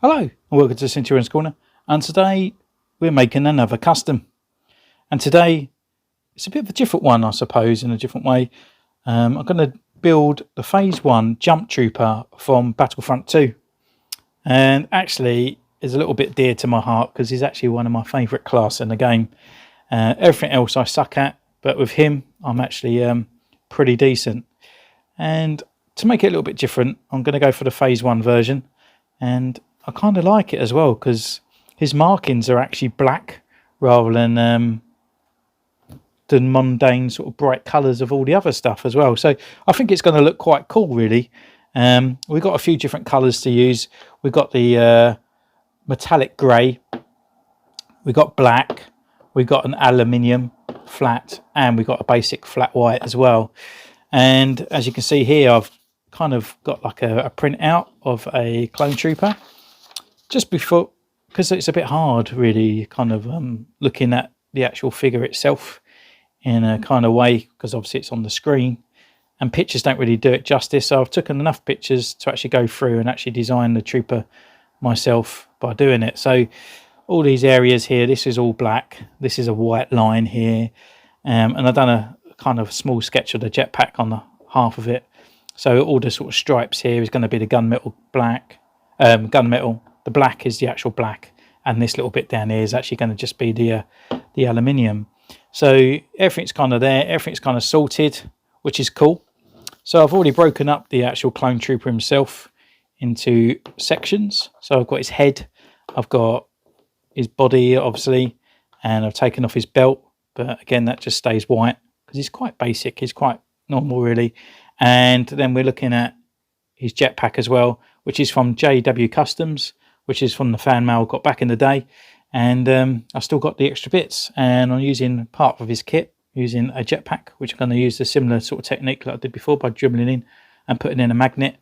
Hello and welcome to Centurions Corner, and today we're making another custom, and today it's a bit of a different one, I suppose, in a different way. I'm going to build the Phase 1 Jump Trooper from Battlefront 2, and actually is a little bit dear to my heart because he's actually one of my favourite class in the game. Everything else I suck at, but with him I'm actually pretty decent. And to make it a little bit different, I'm going to go for the Phase 1 version, and I kind of like it as well because his markings are actually black rather than mundane sort of bright colours of all the other stuff as well. So I think it's going to look quite cool, really. We've got a few different colours to use. We've got the metallic grey, we've got black, we've got an aluminium flat, and we've got a basic flat white as well. And as you can see here, I've kind of got like a print out of a clone trooper just before, because it's a bit hard really kind of looking at the actual figure itself in a kind of way, because obviously it's on the screen and pictures don't really do it justice. So I've taken enough pictures to actually go through and actually design the trooper myself by doing it. So all these areas here, this is all black, this is a white line here, and I've done a kind of small sketch of the jetpack on the half of it. So all the sort of stripes here is going to be the gunmetal black, gunmetal. The black is the actual black, and this little bit down here is actually going to just be the aluminium. So everything's kind of there, everything's kind of sorted, which is cool. So I've already broken up the actual clone trooper himself into sections. So I've got his head, I've got his body obviously, and I've taken off his belt, but again that just stays white because he's quite basic, he's quite normal really. And then we're looking at his jetpack as well, which is from JW Customs, which is from the fan mail I got back in the day. And I still got the extra bits, and I'm using part of his kit using a jetpack, which I'm going to use the similar sort of technique that I did before by dribbling in and putting in a magnet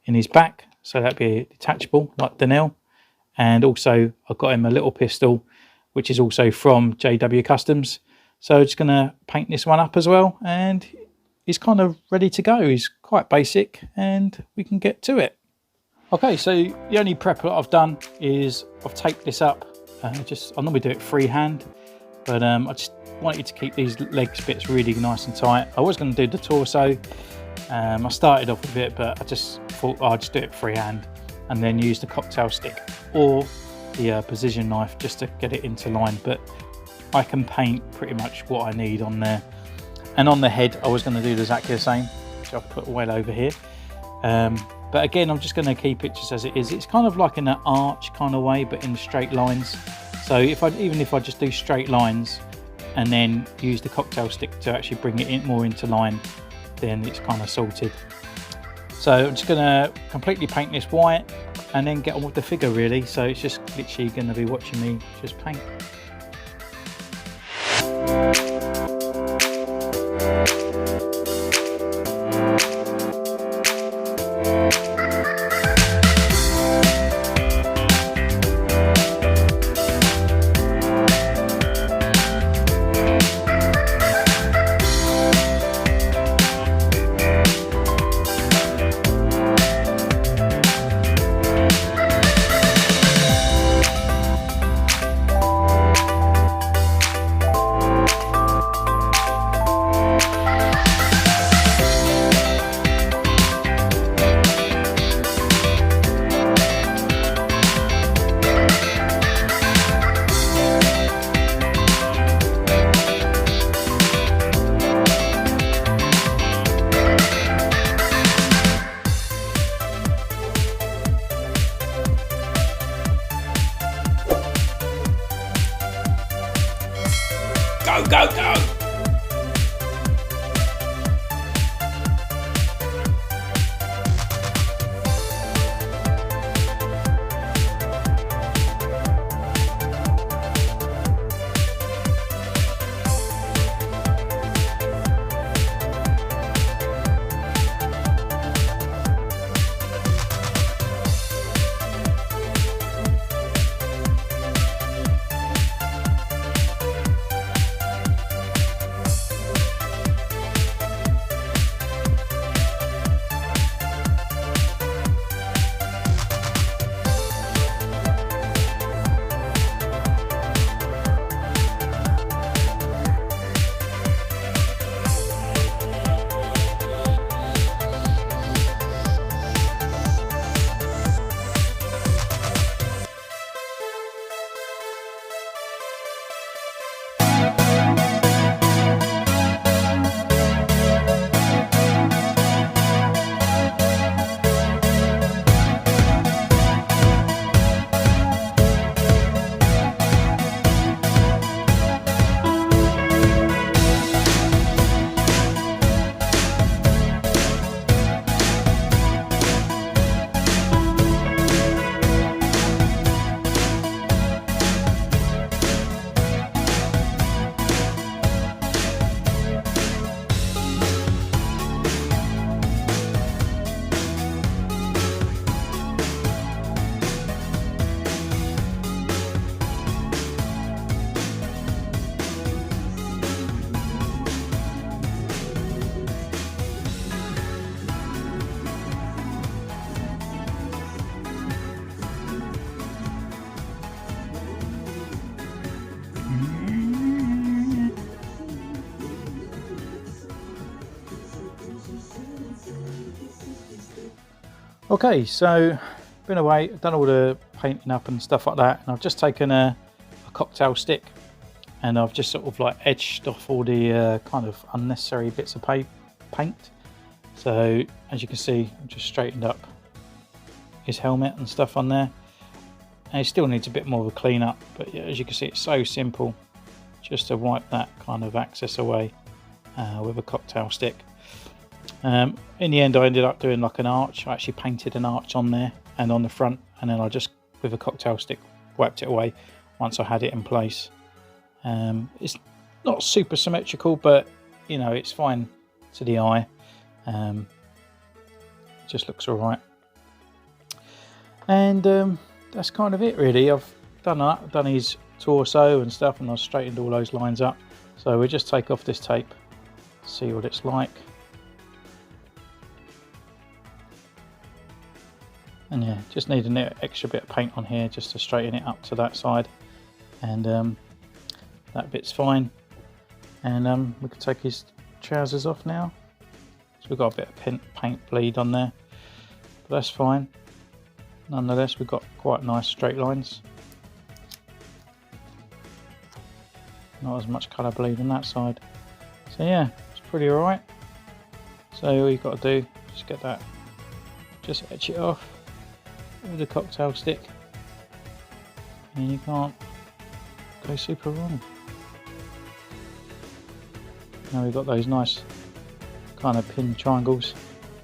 in his back, so that'd be detachable like Donnell. And also I've got him a little pistol, which is also from JW Customs. So just going to paint this one up as well, and he's kind of ready to go. He's quite basic and we can get to it. Okay, so the only prep that I've done is I've taped this up. I normally do it freehand, but I just wanted to keep these legs bits really nice and tight. I was going to do the torso. I started off with it, but I just thought I'd just do it freehand and then use the cocktail stick or the precision knife just to get it into line. But I can paint pretty much what I need on there. And on the head, I was going to do exactly the same, which I've put well over here. But again, I'm just going to keep it just as it is. It's kind of like in an arch kind of way, but in straight lines. So even if I just do straight lines and then use the cocktail stick to actually bring it in more into line, then it's kind of sorted. So I'm just going to completely paint this white and then get on with the figure really. So it's just literally going to be watching me just paint. Okay, so been away, done all the painting up and stuff like that, and I've just taken a cocktail stick and I've just sort of like edged off all the kind of unnecessary bits of paint. So as you can see, I've just straightened up his helmet and stuff on there, and it still needs a bit more of a clean up, but yeah, as you can see, it's so simple just to wipe that kind of excess away with a cocktail stick. In the end, I ended up doing like an arch. I actually painted an arch on there and on the front, and then I just with a cocktail stick wiped it away once I had it in place. It's not super symmetrical, but you know, it's fine to the eye. It just looks all right, and that's kind of it really. I've done that, I've done his torso and stuff, and I've straightened all those lines up. So we'll just take off this tape, see what it's like. And yeah, just need an extra bit of paint on here just to straighten it up to that side, and that bit's fine. And we can take his trousers off now. So we've got a bit of paint bleed on there, but that's fine. Nonetheless, we've got quite nice straight lines. Not as much colour bleed on that side. So yeah, it's pretty alright. So all you've got to do, just get that, just etch it off with a cocktail stick, and you can't go super wrong. Now we've got those nice kind of pin triangles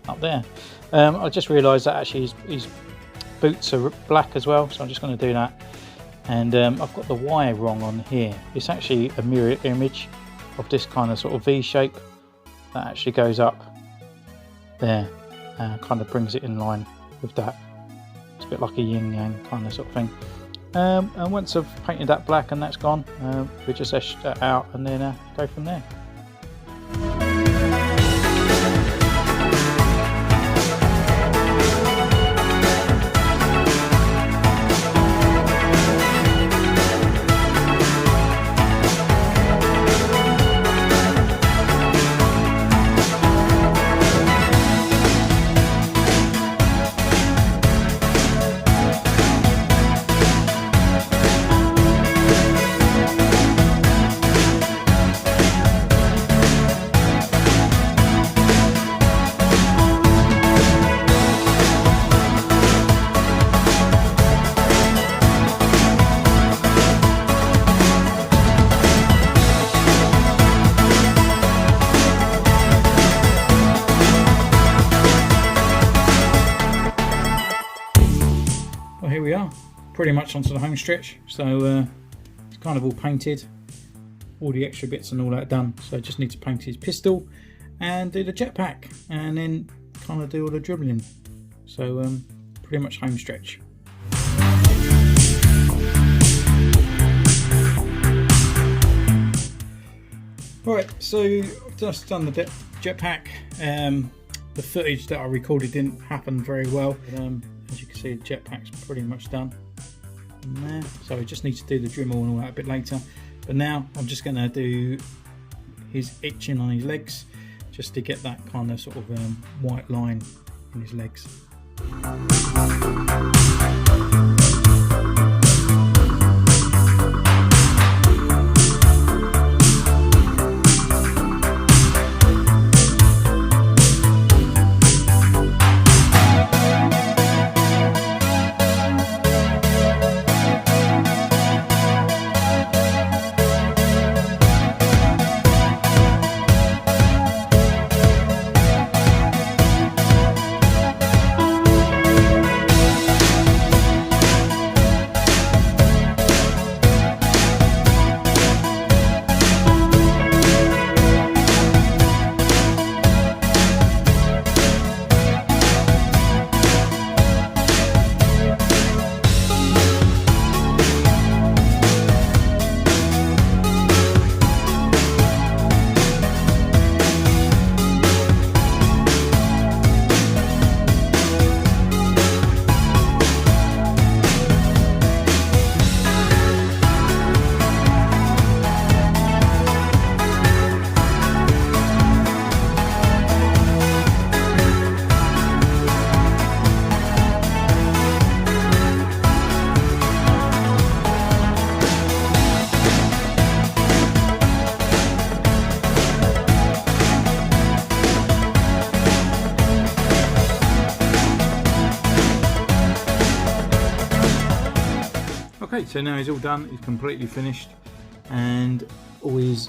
up there. I just realised that actually his boots are black as well, so I'm just going to do that. And I've got the Y wrong on here. It's actually a mirror image of this kind of sort of V shape that actually goes up there, kind of brings it in line with that. It's a bit like a yin yang kind of sort of thing. And once I've painted that black and that's gone, we just etch that out and then go from there. Well, here we are, pretty much onto the home stretch. So it's kind of all painted, all the extra bits and all that done. So I just need to paint his pistol and do the jetpack, and then kind of do all the dribbling. So pretty much home stretch. Right, so I've just done the jetpack. The footage that I recorded didn't happen very well. As you can see, the jetpack's pretty much done in there. So we just need to do the Dremel and all that a bit later. But now I'm just going to do his itching on his legs, just to get that kind of sort of white line in his legs. Okay, so now he's all done, he's completely finished, and all his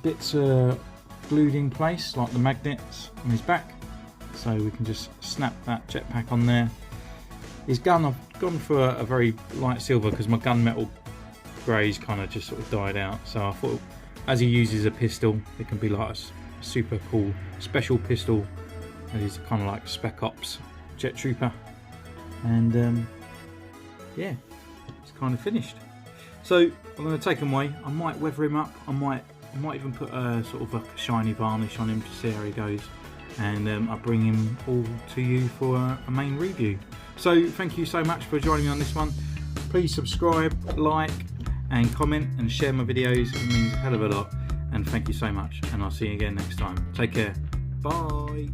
bits are glued in place, like the magnets on his back, so we can just snap that jetpack on there. His gun, I've gone for a very light silver because my gunmetal greys kind of just sort of died out, so I thought as he uses a pistol, it can be like a super cool special pistol, and he's kind of like Spec Ops jet trooper. And yeah, it's kind of finished. So I'm going to take him away. I might weather him up. I might even put a sort of a shiny varnish on him to see how he goes, and I'll bring him all to you for a main review. So thank you so much for joining me on this one. Please subscribe, like and comment and share my videos. It means a hell of a lot, and thank you so much, and I'll see you again next time. Take care. Bye.